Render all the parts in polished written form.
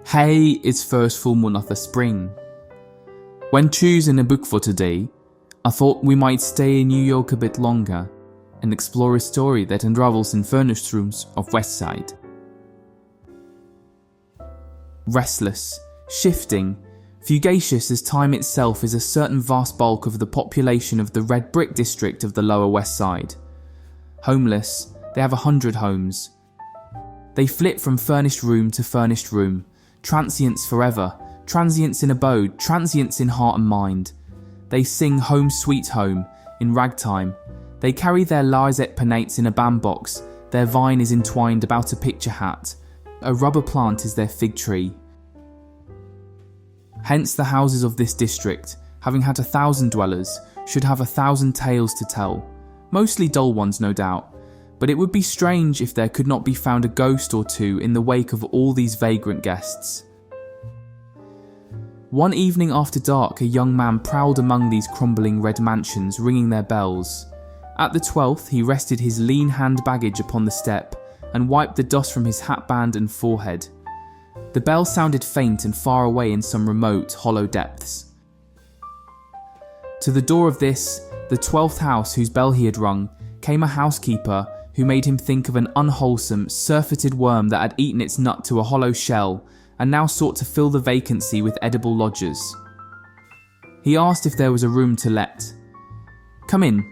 Hey, it's first full moon of the spring. When choosing a book for today, I thought we might stay in New York a bit longer and explore a story that unravels in furnished rooms of West Side. Restless, shifting, fugacious as time itself is a certain vast bulk of the population of the red brick district of the Lower West Side. Homeless, they have 100 homes. They flit from furnished room to furnished room, transients forever, transients in abode, transients in heart and mind. They sing Home Sweet Home in ragtime. They carry their lisette penates in a bandbox, their vine is entwined about a picture hat, a rubber plant is their fig tree. Hence the houses of this district, having had 1,000 dwellers, should have 1,000 tales to tell, mostly dull ones no doubt, but it would be strange if there could not be found a ghost or two in the wake of all these vagrant guests. One evening after dark, a young man prowled among these crumbling red mansions, ringing their bells. At the 12th, he rested his lean hand baggage upon the step and wiped the dust from his hatband and forehead. The bell sounded faint and far away in some remote, hollow depths. To the door of this, the 12th house whose bell he had rung, came a housekeeper who made him think of an unwholesome, surfeited worm that had eaten its nut to a hollow shell and now sought to fill the vacancy with edible lodgers. He asked if there was a room to let. "Come in,"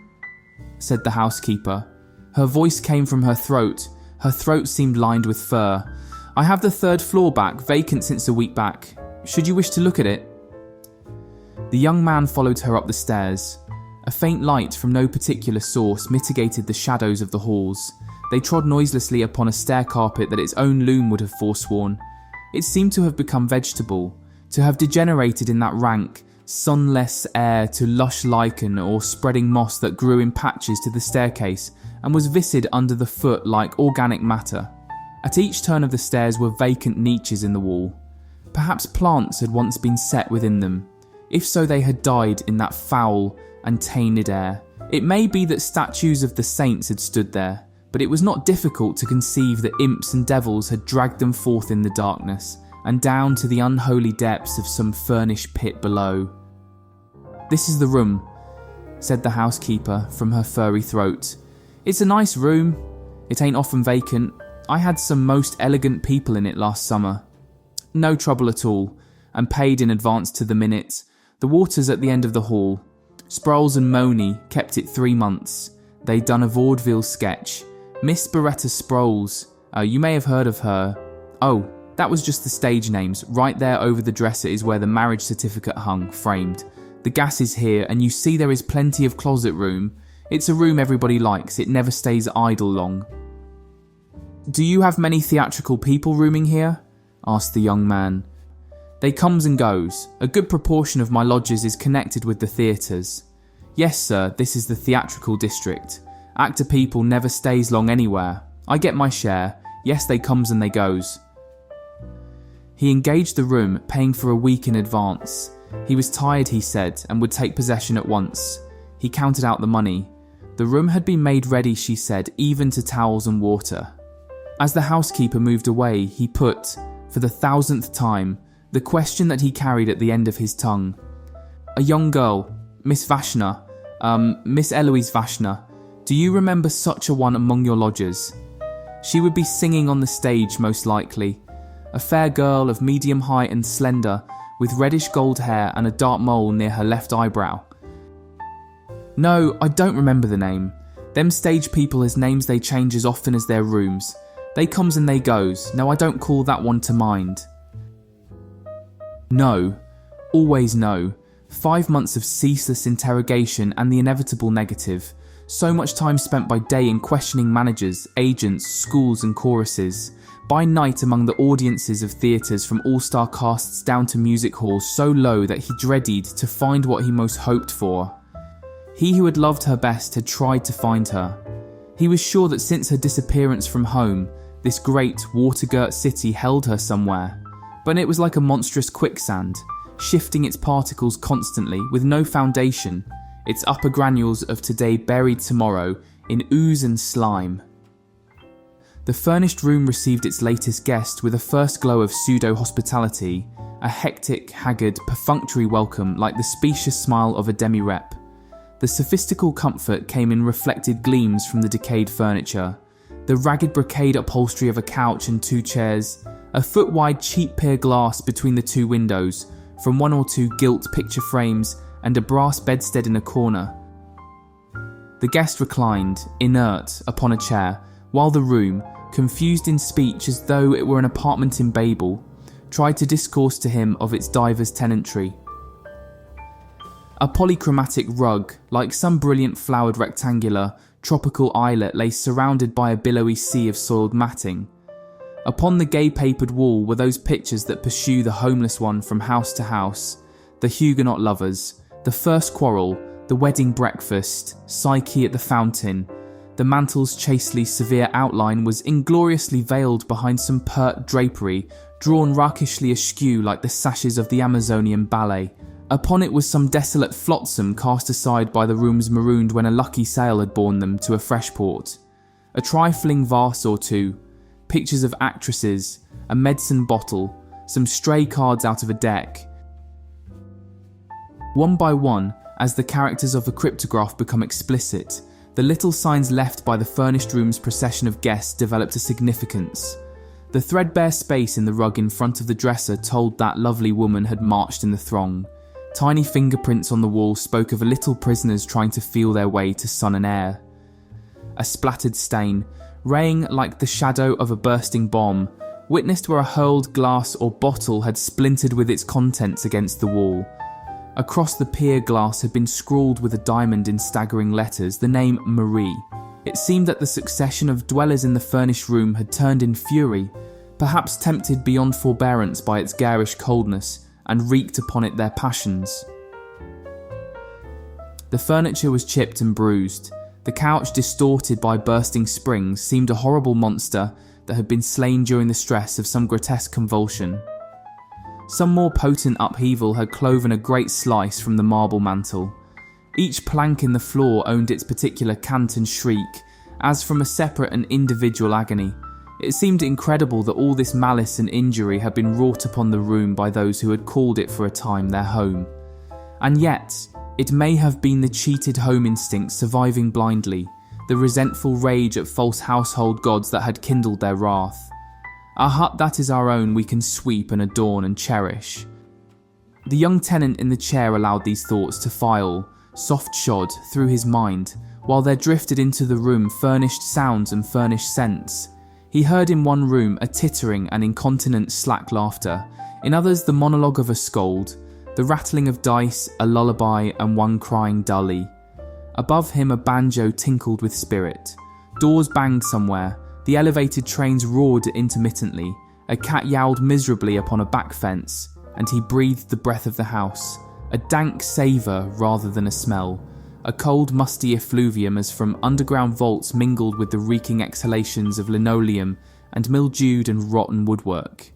said the housekeeper. Her voice came from her throat seemed lined with fur. "I have the 3rd floor back, vacant since a week back. Should you wish to look at it?" The young man followed her up the stairs. A faint light from no particular source mitigated the shadows of the halls. They trod noiselessly upon a stair carpet that its own loom would have forsworn. It seemed to have become vegetable, to have degenerated in that rank, sunless air to lush lichen or spreading moss that grew in patches to the staircase and was viscid under the foot like organic matter. At each turn of the stairs were vacant niches in the wall. Perhaps plants had once been set within them. If so, they had died in that foul and tainted air. It may be that statues of the saints had stood there, but it was not difficult to conceive that imps and devils had dragged them forth in the darkness and down to the unholy depths of some furnished pit below. "This is the room," said the housekeeper from her furry throat. "It's a nice room. It ain't often vacant. I had some most elegant people in it last summer. No trouble at all, and paid in advance to the minute. The water's at the end of the hall. Sproles and Moni kept it 3 months. They'd done a vaudeville sketch. Miss Beretta Sproles, you may have heard of her. Oh, that was just the stage names. Right there over the dresser is where the marriage certificate hung, framed. The gas is here, and you see there is plenty of closet room. It's a room everybody likes. It never stays idle long." "Do you have many theatrical people rooming here?" asked the young man. "They comes and goes. A good proportion of my lodgers is connected with the theatres. Yes, sir, this is the theatrical district. Actor people never stays long anywhere. I get my share. Yes, they comes and they goes." He engaged the room, paying for a week in advance. He was tired, he said, and would take possession at once. He counted out the money. The room had been made ready, she said, even to towels and water. As the housekeeper moved away, he put, for the 1,000th time, the question that he carried at the end of his tongue. "A young girl, Miss Vashna, Miss Eloise Vashna, do you remember such a one among your lodgers? She would be singing on the stage most likely. A fair girl of medium height and slender, with reddish gold hair and a dark mole near her left eyebrow." "No, I don't remember the name. Them stage people has names they change as often as their rooms. They comes and they goes. No, I don't call that one to mind." No. Always no. 5 months of ceaseless interrogation and the inevitable negative. So much time spent by day in questioning managers, agents, schools and choruses. By night among the audiences of theatres from all-star casts down to music halls so low that he dreaded to find what he most hoped for. He who had loved her best had tried to find her. He was sure that since her disappearance from home, this great, water-girt city held her somewhere. But it was like a monstrous quicksand, shifting its particles constantly with no foundation, its upper granules of today buried tomorrow in ooze and slime. The furnished room received its latest guest with a first glow of pseudo-hospitality, a hectic, haggard, perfunctory welcome like the specious smile of a demi-rep. The sophistical comfort came in reflected gleams from the decayed furniture, the ragged brocade upholstery of a couch and 2 chairs, a foot-wide cheap pier glass between the 2 windows, from 1 or 2 gilt picture frames and a brass bedstead in a corner. The guest reclined, inert, upon a chair, while the room, confused in speech as though it were an apartment in Babel, tried to discourse to him of its diverse tenantry. A polychromatic rug, like some brilliant flowered rectangular, tropical islet, lay surrounded by a billowy sea of soiled matting. Upon the gay papered wall were those pictures that pursue the homeless one from house to house, the Huguenot lovers, the first quarrel, the wedding breakfast, Psyche at the fountain. The mantle's chastely severe outline was ingloriously veiled behind some pert drapery, drawn rakishly askew like the sashes of the Amazonian ballet. Upon it was some desolate flotsam cast aside by the rooms marooned when a lucky sail had borne them to a fresh port. A trifling vase or 2, pictures of actresses, a medicine bottle, some stray cards out of a deck. One by one, as the characters of the cryptograph become explicit, the little signs left by the furnished room's procession of guests developed a significance. The threadbare space in the rug in front of the dresser told that lovely woman had marched in the throng. Tiny fingerprints on the wall spoke of little prisoners trying to feel their way to sun and air. A splattered stain, raying like the shadow of a bursting bomb, witnessed where a hurled glass or bottle had splintered with its contents against the wall. Across the pier glass had been scrawled with a diamond in staggering letters the name Marie. It seemed that the succession of dwellers in the furnished room had turned in fury, perhaps tempted beyond forbearance by its garish coldness, and wreaked upon it their passions. The furniture was chipped and bruised. The couch, distorted by bursting springs, seemed a horrible monster that had been slain during the stress of some grotesque convulsion. Some more potent upheaval had cloven a great slice from the marble mantle. Each plank in the floor owned its particular cant and shriek, as from a separate and individual agony. It seemed incredible that all this malice and injury had been wrought upon the room by those who had called it for a time their home. And yet, it may have been the cheated home instinct surviving blindly, the resentful rage at false household gods that had kindled their wrath. A hut that is our own we can sweep and adorn and cherish. The young tenant in the chair allowed these thoughts to file, soft-shod, through his mind, while there drifted into the room furnished sounds and furnished scents. He heard in one room a tittering and incontinent slack laughter, in others the monologue of a scold, the rattling of dice, a lullaby, and one crying dully. Above him a banjo tinkled with spirit. Doors banged somewhere, the elevated trains roared intermittently, a cat yowled miserably upon a back fence, and he breathed the breath of the house, a dank savour rather than a smell, a cold musty effluvium as from underground vaults mingled with the reeking exhalations of linoleum and mildewed and rotten woodwork.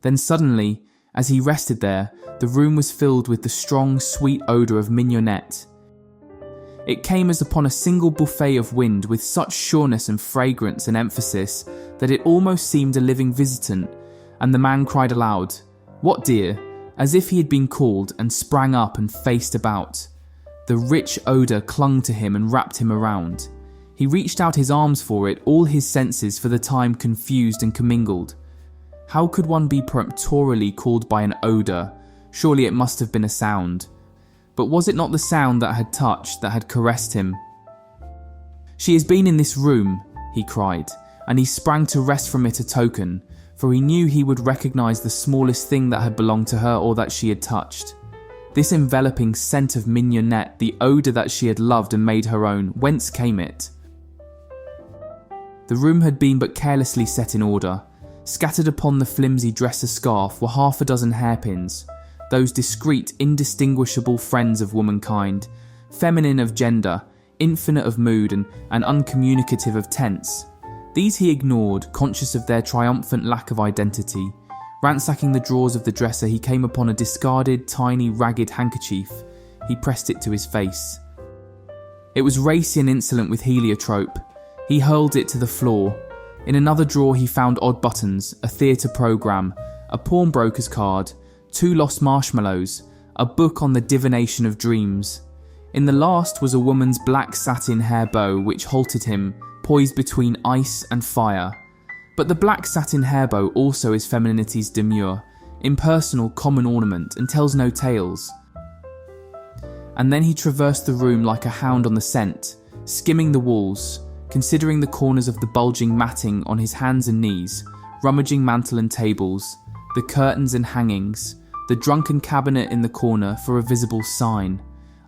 Then suddenly, as he rested there, the room was filled with the strong, sweet odour of mignonette. It came as upon a single buffet of wind with such sureness and fragrance and emphasis that it almost seemed a living visitant, and the man cried aloud, "What, dear?" as if he had been called, and sprang up and faced about. The rich odour clung to him and wrapped him around. He reached out his arms for it, all his senses for the time confused and commingled. How could one be peremptorily called by an odour? Surely it must have been a sound. But was it not the sound that had touched, that had caressed him? "She has been in this room," he cried, and he sprang to wrest from it a token, for he knew he would recognise the smallest thing that had belonged to her or that she had touched. This enveloping scent of mignonette, the odour that she had loved and made her own, whence came it? The room had been but carelessly set in order. Scattered upon the flimsy dresser scarf were 6 hairpins, those discreet, indistinguishable friends of womankind, feminine of gender, infinite of mood, and uncommunicative of tense. These he ignored, conscious of their triumphant lack of identity. Ransacking the drawers of the dresser, he came upon a discarded, tiny, ragged handkerchief. He pressed it to his face. It was racy and insolent with heliotrope. He hurled it to the floor. In another drawer he found odd buttons, a theatre programme, a pawnbroker's card, 2 lost marshmallows, a book on the divination of dreams. In the last was a woman's black satin hair bow which halted him, poised between ice and fire. But the black satin hair bow also is femininity's demure, impersonal common ornament and tells no tales. And then he traversed the room like a hound on the scent, skimming the walls, considering the corners of the bulging matting on his hands and knees, rummaging mantel and tables, the curtains and hangings, the drunken cabinet in the corner for a visible sign,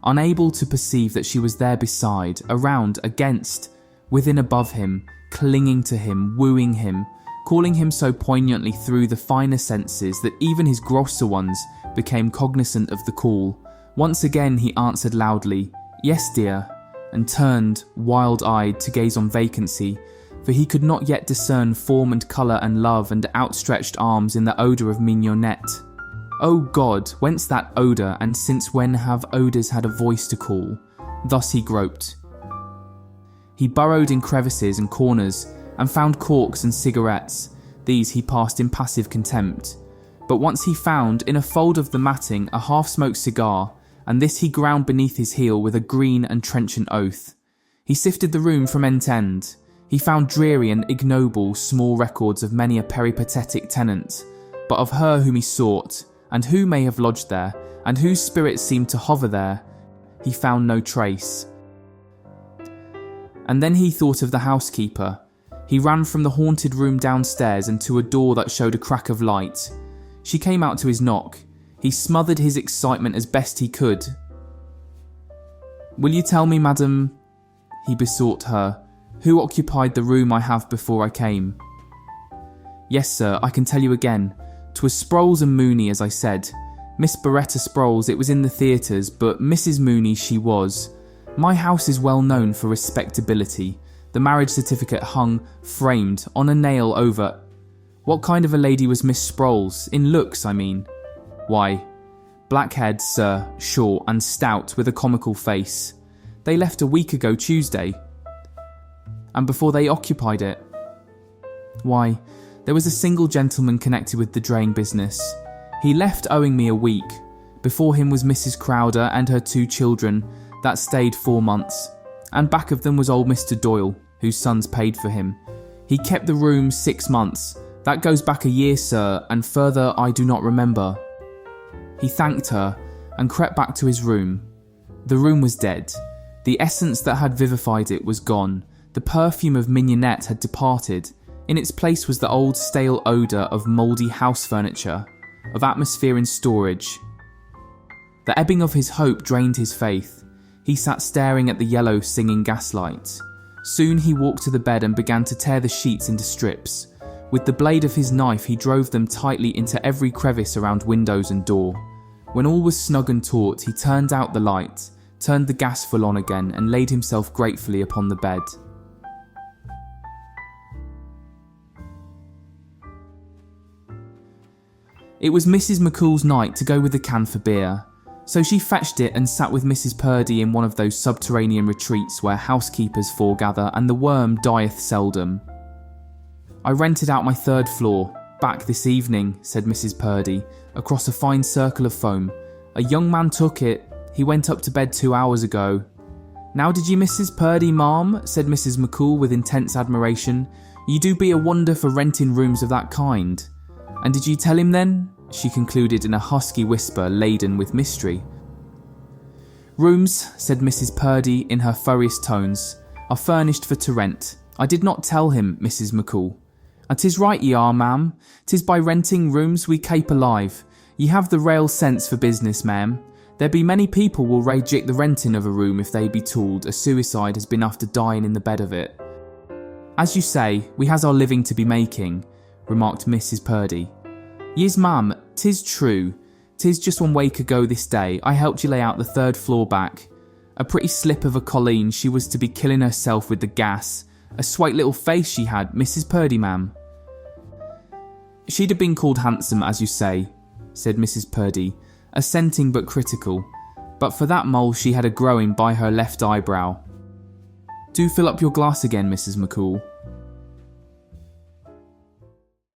unable to perceive that she was there beside, around, against, within, above him, clinging to him, wooing him, calling him so poignantly through the finer senses that even his grosser ones became cognizant of the call. Once again he answered loudly, "Yes, dear," and turned, wild-eyed, to gaze on vacancy, for he could not yet discern form and colour and love and outstretched arms in the odour of mignonette. O God, whence that odour, and since when have odours had a voice to call? Thus he groped. He burrowed in crevices and corners, and found corks and cigarettes. These he passed in passive contempt. But once he found, in a fold of the matting, a half-smoked cigar, and this he ground beneath his heel with a green and trenchant oath. He sifted the room from end to end. He found dreary and ignoble small records of many a peripatetic tenant, but of her whom he sought, and who may have lodged there, and whose spirit seemed to hover there, he found no trace. And then he thought of the housekeeper. He ran from the haunted room downstairs and to a door that showed a crack of light. She came out to his knock. He smothered his excitement as best he could. "Will you tell me, madam," he besought her, "who occupied the room I have before I came?" "Yes, sir, I can tell you again. 'Twas Sproles and Mooney, as I said. Miss Beretta Sproles, it was in the theatres, but Mrs. Mooney she was. My house is well known for respectability. The marriage certificate hung, framed, on a nail over... What kind of a lady was Miss Sproles? In looks, I mean." "Why, black-haired, sir, short and stout, with a comical face. They left a week ago Tuesday." "And before they occupied it?" "Why, there was a single gentleman connected with the draying business. He left owing me a week. Before him was Mrs. Crowder and her 2 children, that stayed 4 months. And back of them was old Mr. Doyle, whose sons paid for him. He kept the room 6 months. That goes back a year, sir, and further I do not remember." He thanked her and crept back to his room. The room was dead. The essence that had vivified it was gone. The perfume of mignonette had departed. In its place was the old stale odour of mouldy house furniture, of atmosphere in storage. The ebbing of his hope drained his faith. He sat staring at the yellow singing gaslight. Soon he walked to the bed and began to tear the sheets into strips. With the blade of his knife he drove them tightly into every crevice around windows and door. When all was snug and taut, he turned out the light, turned the gas full on again, and laid himself gratefully upon the bed. It was Mrs. McCool's night to go with the can for beer, so she fetched it and sat with Mrs. Purdy in one of those subterranean retreats where housekeepers foregather and the worm dieth seldom. "I rented out my 3rd floor, back this evening," said Mrs. Purdy, across a fine circle of foam. "A young man took it. He went up to bed 2 hours ago." "Now did you, Mrs. Purdy, ma'am?" said Mrs. McCool with intense admiration. "You do be a wonder for renting rooms of that kind. And did you tell him then?" she concluded in a husky whisper laden with mystery. "Rooms," said Mrs. Purdy in her furriest tones, "are furnished for to rent. I did not tell him, Mrs. McCool. And 'tis right ye are, ma'am. 'Tis by renting rooms we kape alive. Ye have the rail sense for business, ma'am. There be many people will reject the renting of a room if they be told a suicide has been after dying in the bed of it." "As you say, we has our living to be making," remarked Mrs. Purdy. "Yis, ma'am, 'tis true. 'Tis just 1 week ago this day I helped you lay out the 3rd floor back. A pretty slip of a colleen, she was to be killing herself with the gas. A swate little face she had, Mrs. Purdy, ma'am." "She'd have been called handsome, as you say," said Mrs. Purdy, assenting but critical. "But for that mole she had a growing by her left eyebrow." "Do fill up your glass again, Mrs. McCool,"